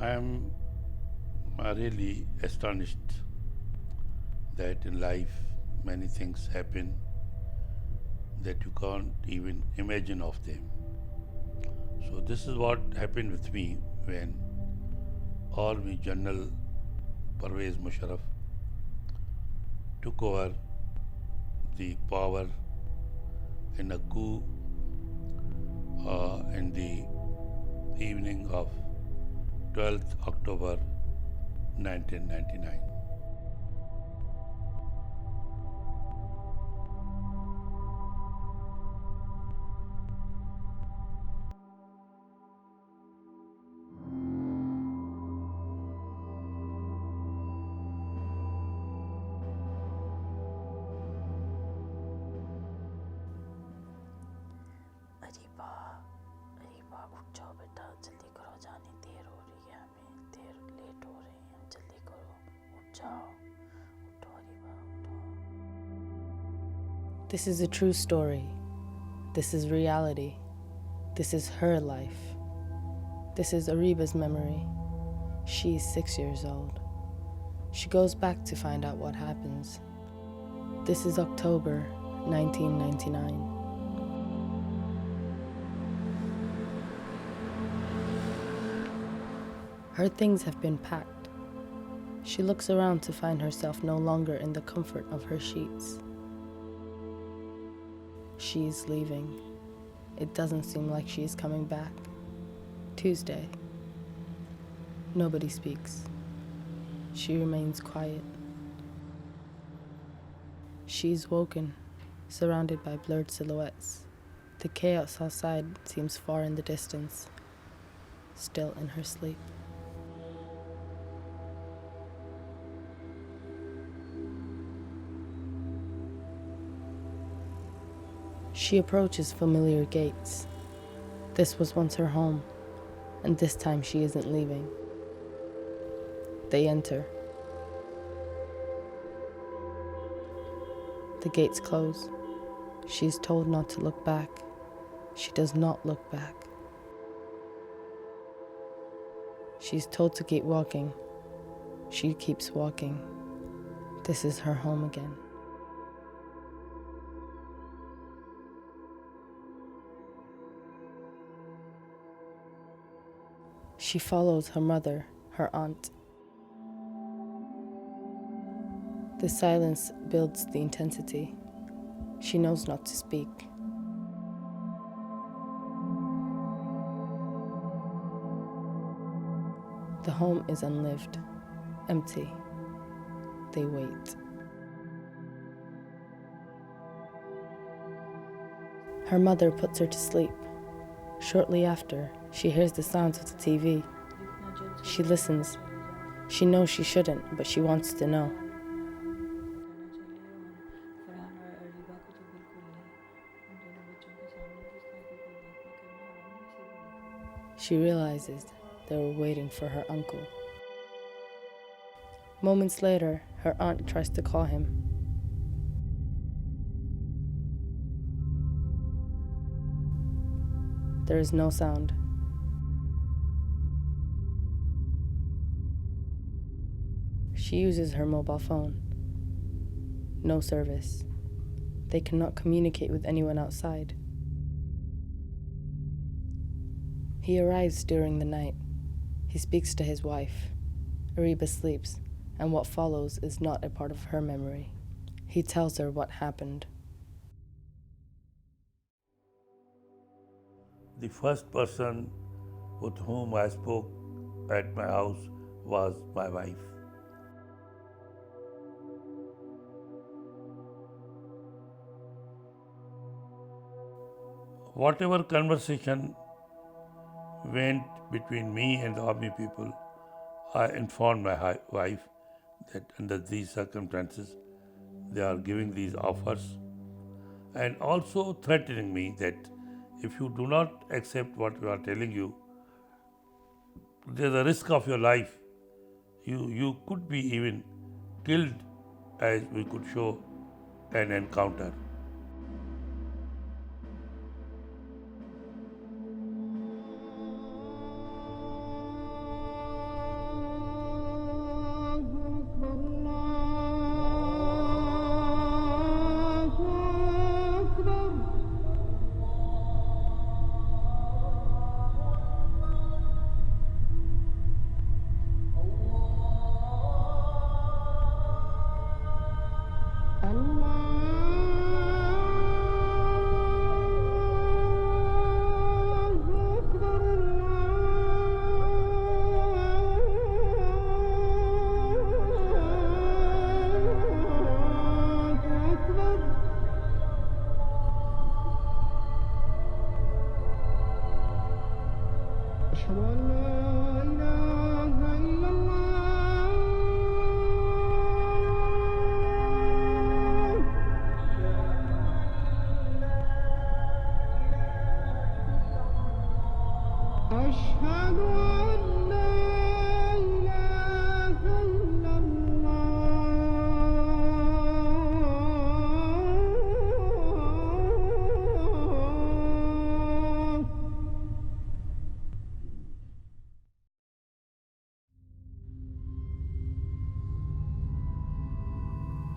I'm really astonished that in life many things happen that you can't even imagine of them. So this is what happened with me when Army General Pervez Musharraf took over the power in a coup in the evening of 12th October 1999. Areeba Areeba उठ जाओ बेटा जल्दी करो जाने देर हो रही है हमें देर लेट हो रहे हैं जल्दी करो उठ जाओ उठो अरीबा उठो This is a true story. This is reality. This is her life. This is Ariba's memory. She's 6 years old. She goes back to find out what happens. This is October 1999. Her things have been packed. She looks around to find herself no longer in the comfort of her sheets. She's leaving. It doesn't seem like she's coming back. Tuesday. Nobody speaks. She remains quiet. She's woken, surrounded by blurred silhouettes. The chaos outside seems far in the distance, still in her sleep. She approaches familiar gates. This was once her home, and this time she isn't leaving. They enter. The gates close. She's told not to look back. She does not look back. She's told to keep walking. She keeps walking. This is her home again. She follows her mother, her aunt. The silence builds the intensity. She knows not to speak. The home is unlived, empty. They wait. Her mother puts her to sleep. Shortly after, she hears the sounds of the TV. She listens. She knows she shouldn't, but she wants to know. She realizes they were waiting for her uncle. Moments later, her aunt tries to call him. There is no sound. She uses her mobile phone. No service. They cannot communicate with anyone outside. He arrives during the night. He speaks to his wife. Ariba sleeps, and what follows is not a part of her memory. He tells her what happened. The first person with whom I spoke at my house was my wife. Whatever conversation went between me and the army people, I informed my wife that under these circumstances, they are giving these offers and also threatening me that if you do not accept what we are telling you, there's a risk of your life. You could be even killed, as we could show an encounter.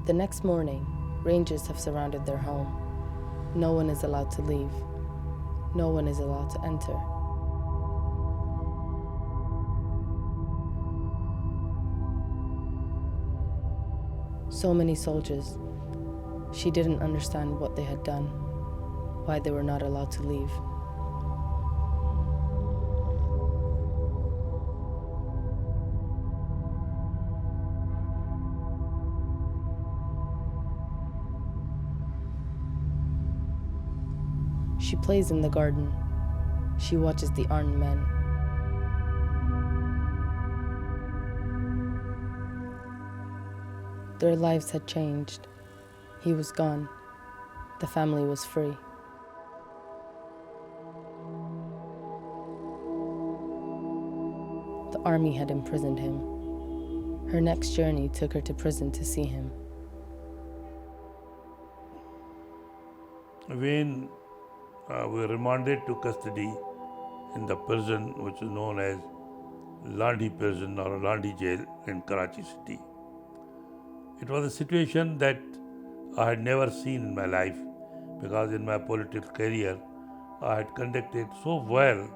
The next morning, rangers have surrounded their home. No one is allowed to leave. No one is allowed to enter. So many soldiers. She didn't understand what they had done, why they were not allowed to leave. She plays in the garden. She watches the armed men. Their lives had changed. He was gone. The family was free. The army had imprisoned him. Her next journey took her to prison to see him. When we were remanded to custody in the prison which is known as Landi prison or Landi jail in Karachi city. It was a situation that I had never seen in my life because in my political career I had conducted so well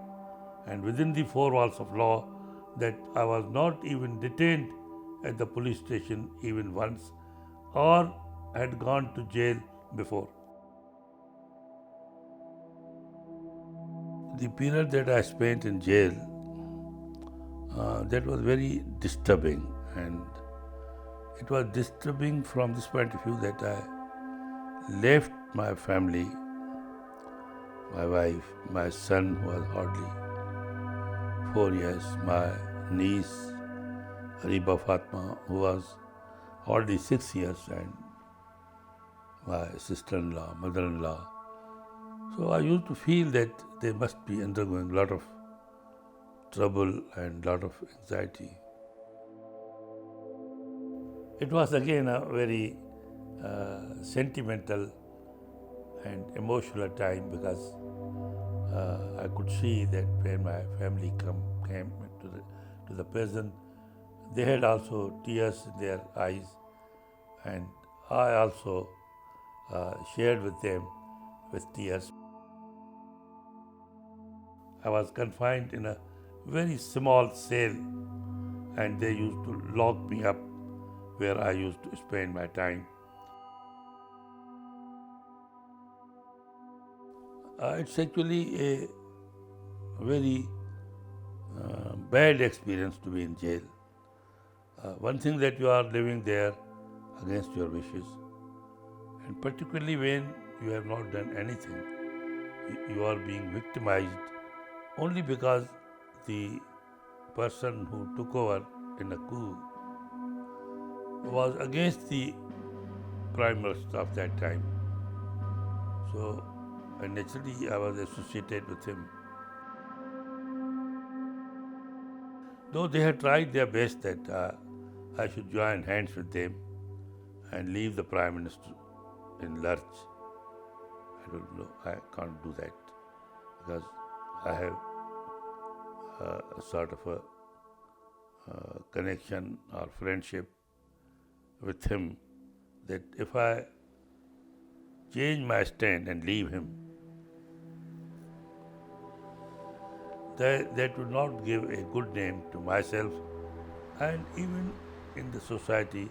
and within the four walls of law that I was not even detained at the police station even once or had gone to jail before. The period that I spent in jail, that was very disturbing, and it was disturbing from this point of view that I left my family, my wife, my son who was hardly 4 years, my niece Ariba Fatma who was hardly 6 years, and my sister-in-law, mother-in-law. So I used to feel that they must be undergoing a lot of trouble and a lot of anxiety. It was again a very sentimental and emotional time because I could see that when my family came to the prison, they had also tears in their eyes, and I also shared with them with tears. I was confined in a very small cell, and they used to lock me up where I used to spend my time. It's actually a very bad experience to be in jail. One thing that you are living there against your wishes, and particularly when you have not done anything, you are being victimized only because the person who took over in a coup was against the prime minister of that time. So, and naturally, I was associated with him. Though they had tried their best that I should join hands with them and leave the prime minister in lurch. I don't know, I can't do that because I have a sort of a connection or friendship with him that if I change my stand and leave him, that would not give a good name to myself and even in the society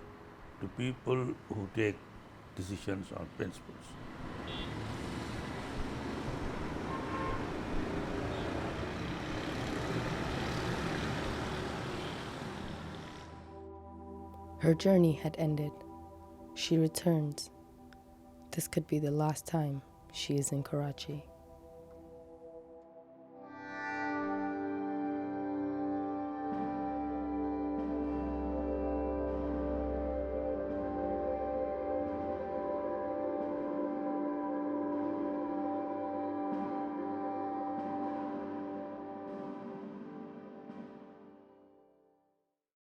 to people who take decisions on principles. Her journey had ended. She returns. This could be the last time she is in Karachi.